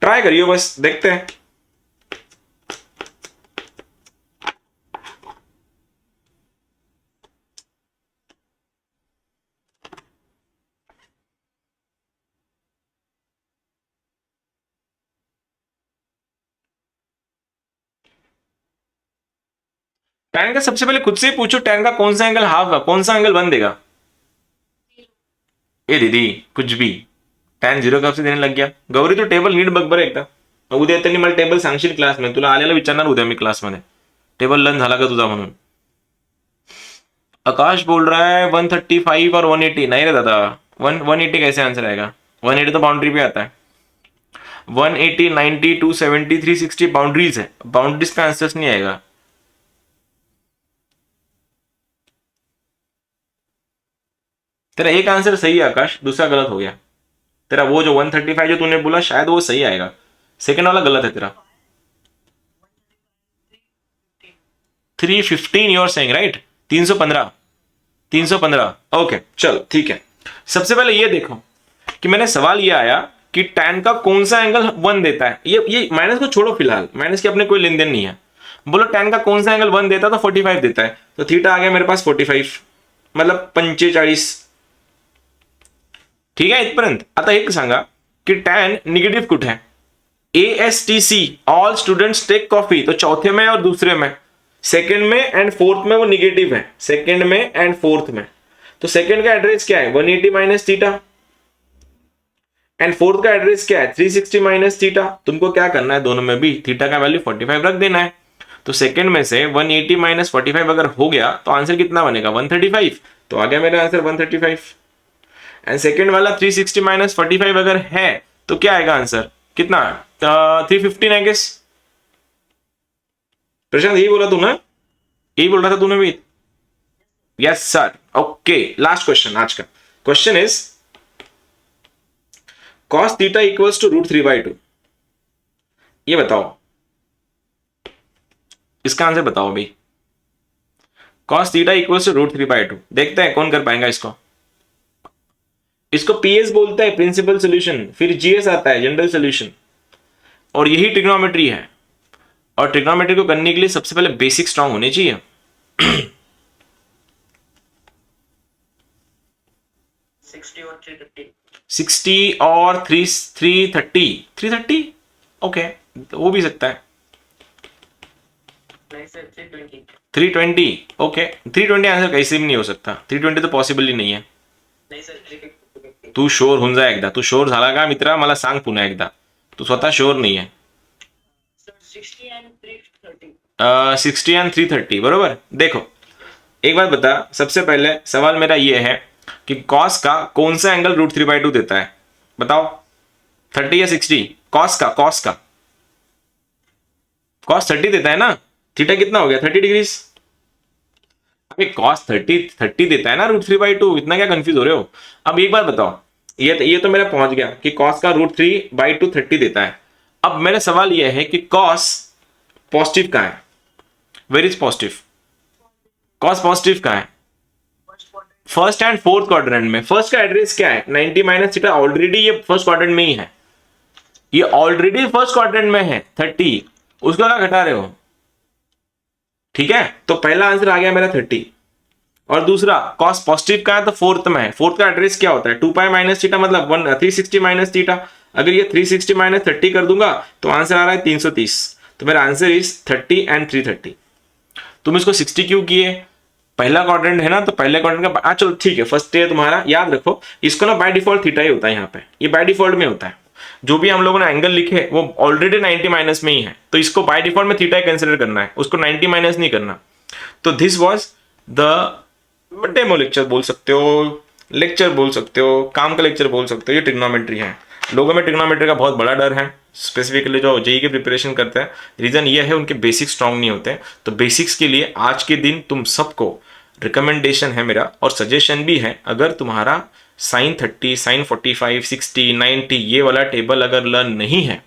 A: ट्राई करियो, बस देखते हैं। tan का सबसे पहले खुद से ही पूछो, tan का कौन सा एंगल हाफ है, कौन सा एंगल 1 देगा? ए दीदी कुछ भी, tan 0 कब से देने लग गया? गौरी तो टेबल नीट बघ बरं एकदा. उद्या त्यांनी मला टेबल सांगशील क्लासमध्ये, तुला आलेला विचारणार उद्या मी क्लासमध्ये टेबल लर्न झाला का तुझा म्हणून. आकाश बोल रहा है 135 और 180। नहीं रे दादा, 180 कैसे आंसर आएगा? 180 तो बाउंड्री पे आता है। 180, 90, 270, 360 बाउंड्रीज है, बाउंड्रीज का आंसर नहीं आएगा। तेरा एक आंसर सही है आकाश, दूसरा गलत हो गया। तेरा वो जो 135 जो तूने बोला शायद वो सही आएगा, सेकंड वाला गलत है तेरा। 315 you are saying right? 315, 315। Okay चलो ठीक है। सबसे पहले ये देखो कि मैंने सवाल ये आया कि tan का कौन सा एंगल 1 देता है। ये माइनस को छोड़ो, फिलहाल माइनस के अपने कोई लेन देन नहीं है। बोलो tan का कौन सा एंगल 1 देता है तो 45 देता है, तो थीटा आ गया मेरे पास 45, मतलब 45। ठीक आहे इथपर्यंत? आता एक सांगा कि tan निगेटिव कुठे है? ASTC all students take coffee, तो चौथे में और दूसरे में, सेकंड में एंड फोर्थ में वो निगेटिव है, सेकंड में एंड फोर्थ में। तो सेकंड का एड्रेस क्या है? 180 माइनस थीटा, एंड फोर्थ का एड्रेस क्या है? 360 माइनस थीटा। तुमको क्या करना है, दोनों में भी थीटा का वैल्यू 45 रख देना है। तो सेकंड में से 180 माइनस 45 अगर हो गया तो आंसर कितना बनेगा? 135। तो आ गया मेरा आंसर 135। एंड सेकंड वाला 360 माइनस 45 अगर है तो क्या आएगा आंसर? कितना? 315 आई गेस। प्रशांत यही बोला तू ना? यही बोल रहा था तूने भी? Yes sir. Okay, last question आज का। Question is cos theta equals to √3/2। ये बताओ, इसका आंसर बताओ भाई। cos थीटा इक्वल्स टू √3/2, देखते हैं कौन कर पाएगा इसको। इसको पीएस बोलता है, प्रिंसिपल सॉल्यूशन, फिर जीएस आता है, जनरल सॉल्यूशन, और यही ट्रिग्नोमेट्री है। और ट्रिग्नोमेट्री को करने के लिए सबसे पहले बेसिक स्ट्रांग होने चाहिए। 60 और 330 ओके, वो भी सकता है। 320 ओके, 320 आंसर कैसे भी नहीं हो सकता, 320 तो पॉसिबल ही नहीं है। तू शोर होऊन जा एकदा, तू शोर झाला का मित्रा मला सांग पुन्हा एकदा, तू स्वतः शोर नहीं है। 60 एंड 330 बरोबर। देखो एक बात बता, सबसे पहले सवाल मेरा ये है कि कॉस का कौन सा एंगल √3/2 देता है? बताओ, 30 या 60? कॉस का कॉस 30 देता है ना। थीटा कितना हो गया? 30 डिग्रीज। अभी कॉस 30 देता है ना √3/2, इतना क्या कंफ्यूज हो रहे हो? अब एक बात बताओ, ये तो मेरा पहुंच गया कि कॉस का √3/2 30 देता है। अब मेरा सवाल यह है कि कॉस पॉजिटिव का है, where is positive? Cos positive का है फर्स्ट एंड फोर्थ क्वाड्रेंट में। फर्स्ट का एड्रेस क्या है? 90 माइनस थीटा, ऑलरेडी ये फर्स्ट क्वाड्रेंट में ही है, ये ऑलरेडी फर्स्ट क्वाड्रेंट में है 30, उसको क्या घटा रहे हो? ठीक है, तो पहला आंसर आ गया मेरा 30। और दूसरा कॉस पॉजिटिव का है तो फोर्थ में है, फोर्थ का एड्रेस क्या होता है? 2π माइनस थीटा, मतलब 360 माइनस थीटा। अगर ये 360 माइनस 30 कर दूंगा तो आंसर आ रहा है 330। तो मेरा आंसर इज 30 एंड 330। तुम इसको 60 क्यों किए? पहला क्वाड्रेंट है ना, तो पहले क्वाड्रेंट का चलो ठीक है, फर्स्ट है तुम्हारा, याद रखो इसको ना, बाय डिफॉल्ट थीटा ही होता है यहाँ पे, ये बाय डिफॉल्ट में होता है। जो भी हम लोगों ने एंगल लिखे वो ऑलरेडी 90 माइनस में ही है, तो इसको बाय डिफॉल्ट में थीटा ही कंसिडर करना है, उसको 90 माइनस नहीं करना। तो this was the demo lecture बोल सकते हो, लेक्चर बोल सकते हो, काम का लेक्चर बोल सकते हो। ये ट्रिग्नोमेट्री है। लोगों में ट्रिग्नोमेट्री का बहुत बड़ा डर है, स्पेसिफिकली जो जेई की प्रिपरेशन करते हैं। रीजन ये है उनके बेसिक स्ट्रांग नहीं होते। तो बेसिक्स के लिए आज के दिन तुम सबको रिकमेंडेशन है मेरा, और सजेशन भी है, अगर तुम्हारा sin 30, sin 45, 60, 90 ये वाला टेबल अगर लर्न नहीं है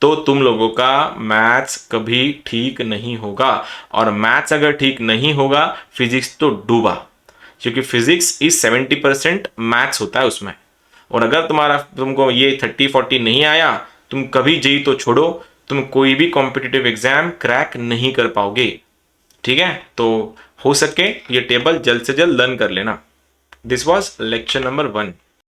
A: तो तुम लोगों का मैथ्स कभी ठीक नहीं होगा। और मैथ्स अगर ठीक नहीं होगा, फिजिक्स तो डूबा, क्योंकि फिजिक्स इज 70% मैथ्स होता है उसमें। और अगर तुमको ये 30-40 नहीं आया, तुम कभी जेई तो छोड़ो, तुम कोई भी कॉम्पिटिटिव एग्जाम क्रैक नहीं कर पाओगे। ठीक है, तो हो सके ये टेबल जल्द से जल्द लर्न कर लेना। This was lecture number 1।